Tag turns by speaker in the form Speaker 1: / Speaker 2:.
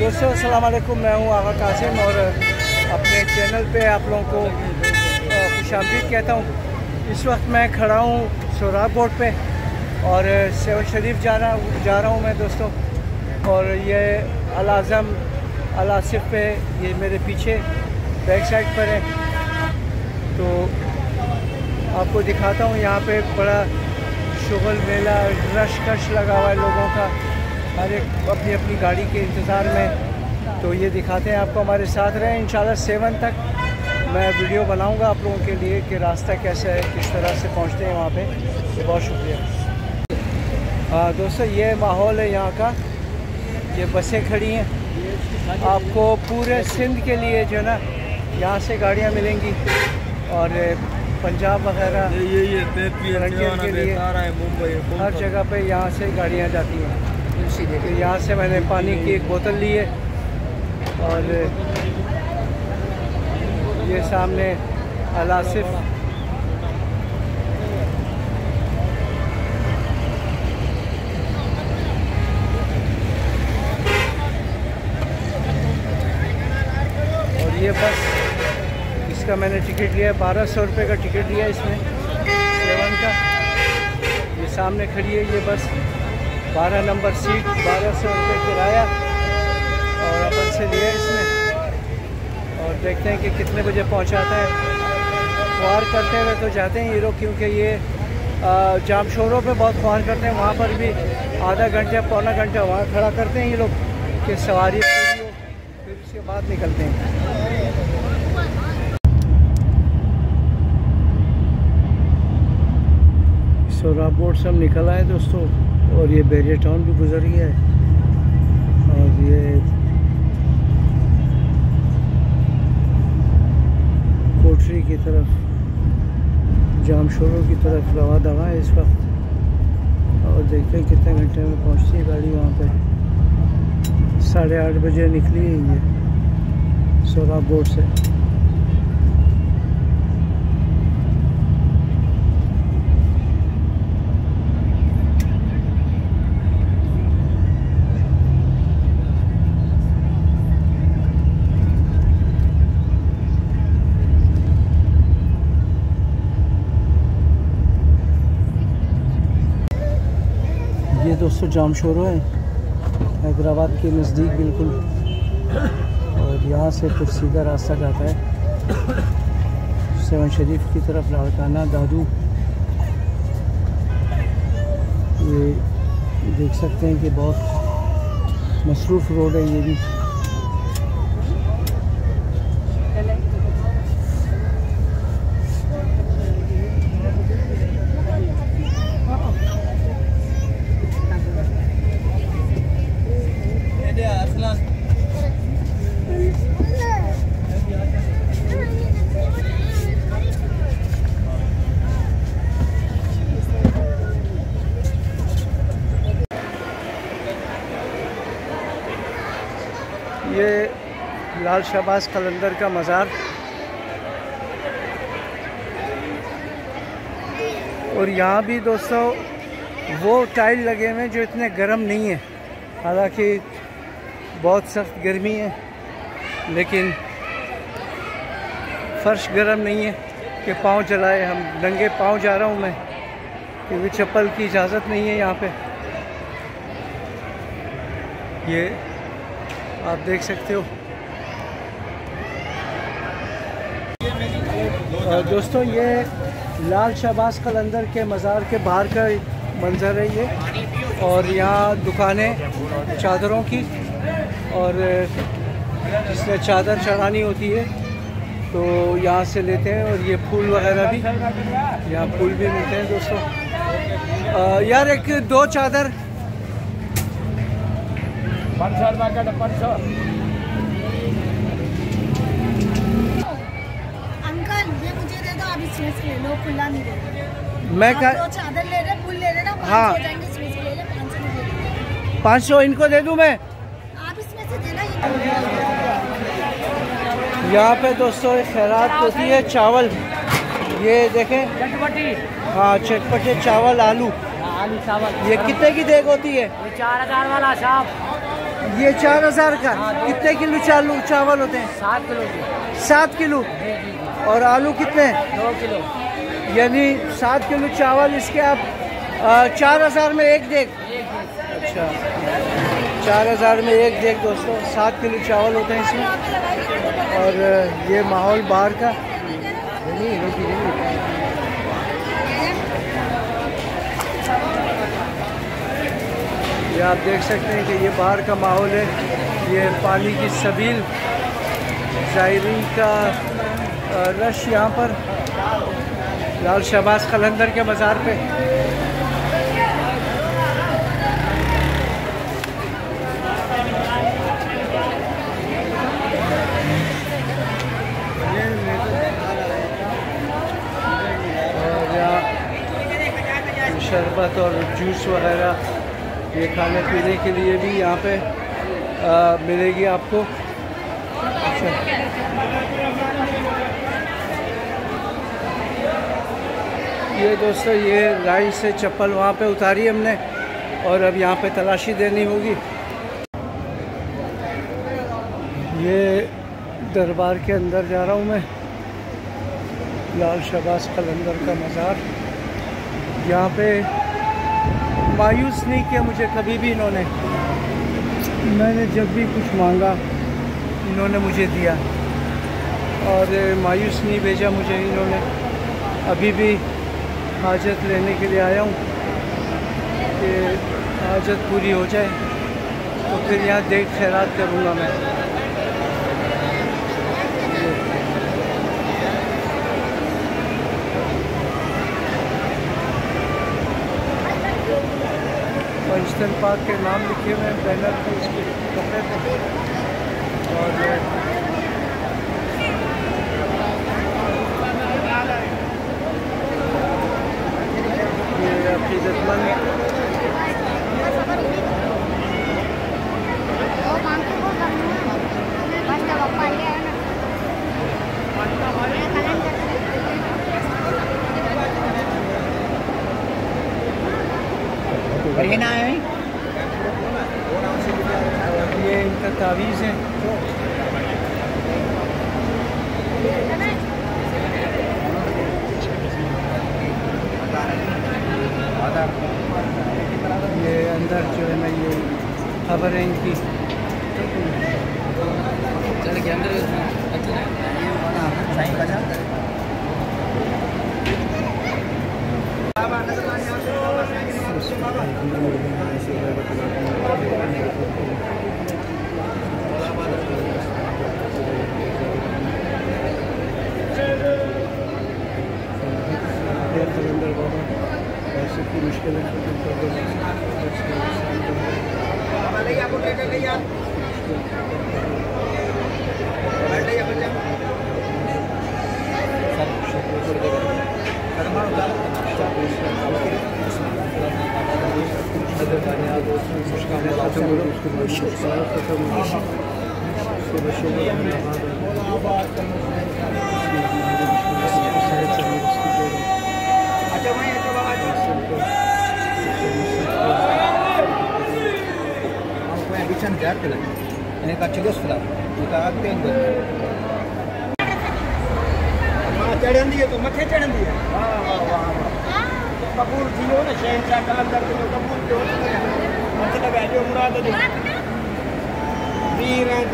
Speaker 1: दोस्तों अस्सलाम वालेकुम, मैं हूं आगा कासिम और अपने चैनल पे आप लोगों को खुशामदीद कहता हूं। इस वक्त मैं खड़ा हूं सोहराब बोर्ड पे और सेवन शरीफ जा रहा हूं मैं दोस्तों। और ये अल आज़म अल आसिफ पे ये मेरे पीछे बैक साइड पर है, तो आपको दिखाता हूं। यहाँ पे बड़ा शुगल मेला रश कश लगा हुआ है लोगों का, हर एक अपनी अपनी गाड़ी के इंतज़ार में। तो ये दिखाते हैं आपको, हमारे साथ रहें। इंशाल्लाह 7 तक मैं वीडियो बनाऊंगा आप लोगों के लिए कि रास्ता कैसा है, किस तरह से पहुंचते हैं वहाँ पे। तो बहुत शुक्रिया। दोस्तों ये माहौल है यहाँ का, ये बसें खड़ी हैं। आपको पूरे सिंध के लिए जो है ना यहाँ से गाड़ियाँ मिलेंगी और पंजाब वगैरह के लिए हर जगह पे यहाँ से गाड़ियाँ जाती हैं। तो यहाँ से मैंने पानी की एक बोतल ली है और ये सामने अल आसिफ। और ये बस, इसका मैंने टिकट लिया है 1200 रुपये का टिकट लिया इसमें 7 का। ये सामने खड़ी है ये बस, 12 नंबर सीट, 1200 रुपये किराया और अपन से लिया इसने। और देखते हैं कि कितने बजे पहुंचाता है। ख्वार करते हुए तो जाते हैं ये लोग, क्योंकि ये जाम शोरों पे बहुत ख्वार करते हैं। वहाँ पर भी आधा घंटा पौना घंटा वहाँ खड़ा करते हैं ये लोग कि सवारी पूरी हो, फिर उसके बाद निकलते हैं। सोहराब बोर्ड से हम निकल आए दोस्तों और ये बैरियर टाउन भी गुजर गया है और ये कोठरी की तरफ, जाम शोरों की तरफ रवा दवा है इस वक्त। और देखते हैं कितने घंटे में पहुंचती है गाड़ी वहाँ पे। 8:30 बजे निकली है ये सोहराब बोर्ड से। ये दोस्तों जाम शोरो है हैदराबाद के नज़दीक बिल्कुल, और यहाँ से फिर सीधा रास्ता जाता है सेवन शरीफ की तरफ, लाड़काना दादू। ये देख सकते हैं कि बहुत मसरूफ़ रोड है ये भी। ये लाल शहबाज कलंदर का मज़ार, और यहाँ भी दोस्तों वो टाइल लगे हुए हैं जो इतने गर्म नहीं है। हालांकि बहुत सख्त गर्मी है, लेकिन फर्श गर्म नहीं है कि पाँव जलाए। हम नंगे पाँव जा रहा हूँ मैं, क्योंकि चप्पल की इजाज़त नहीं है यहाँ पे। ये आप देख सकते हो। दोस्तों ये लाल शहबाज कलंदर के मज़ार के बाहर का मंजर है ये, और यहाँ दुकानें चादरों की, और जिसने चादर चढ़ानी होती है तो यहाँ से लेते हैं। और ये फूल वगैरह भी, यहाँ फूल भी मिलते हैं दोस्तों। यार एक 2 चादर।
Speaker 2: अंकल ये मुझे दे दो, आप इसमें से ले लो, खुला नहीं दे दो।
Speaker 1: मैं
Speaker 2: आप 2 चादर ले रहे, फूल ले रहे ना, 500
Speaker 1: हाँ।
Speaker 2: हो जाएंगे, इसमें से ले ले, 500 मुझे
Speaker 1: 500 इनको दे दूँ मैं।
Speaker 2: आप इसमें से देना।
Speaker 1: यहाँ पे दोस्तों खैरात होती है चावल, ये देखें,
Speaker 3: चटपटी।
Speaker 1: हाँ चटपटे चावल, आलू
Speaker 3: आलू चावल।
Speaker 1: ये कितने की देग होती है?
Speaker 3: ये 4000 वाला साहब।
Speaker 1: ये 4000 का। कितने किलो चावल होते हैं?
Speaker 3: 7 किलो की।
Speaker 1: 7 किलो। और आलू कितने?
Speaker 3: 2 किलो।
Speaker 1: यानी 7 किलो चावल इसके आप 4000 में एक देग। अच्छा, 4000 में एक देग दोस्तों। 7 किलो चावल होते हैं इसमें। और ये माहौल बाहर का। ये आप देख सकते हैं कि ये बाहर का माहौल है। ये पानी की सबील, ज़ायरीन का रश यहाँ पर लाल शहबाज कलंदर के मज़ार पे। और यहाँ शरबत और जूस वगैरह ये खाने पीने के लिए भी यहाँ पे मिलेगी आपको। अच्छा, ये दोस्तों ये राइड से चप्पल वहाँ पे उतारी हमने और अब यहाँ पे तलाशी देनी होगी। ये दरबार के अंदर जा रहा हूँ मैं। लाल शहबाज कलंदर का मज़ार। यहाँ पे मायूस नहीं किया मुझे कभी भी इन्होंने। मैंने जब भी कुछ मांगा इन्होंने मुझे दिया और मायूस नहीं भेजा मुझे इन्होंने। अभी भी हाजत लेने के लिए आया हूँ कि हाजत पूरी हो जाए तो फिर यहाँ देख खैरात करूँगा मैं। पंचतन पार्क के नाम लिखे हुए हैं बैनर पे, इसके कपड़े पे। और ये अकीदतमंद ये इनका तावीज़ है। ये अंदर जो है ना ये खबर है इनकी। चल के अंदर मुश्किल
Speaker 4: चढ़ंदी है तो मथे चढ़ंदी है। कबूल थी हो ना शहंशाह कलंदर जो कबूल थियो मथे लॻाए जो मुराद जो वीर ऐं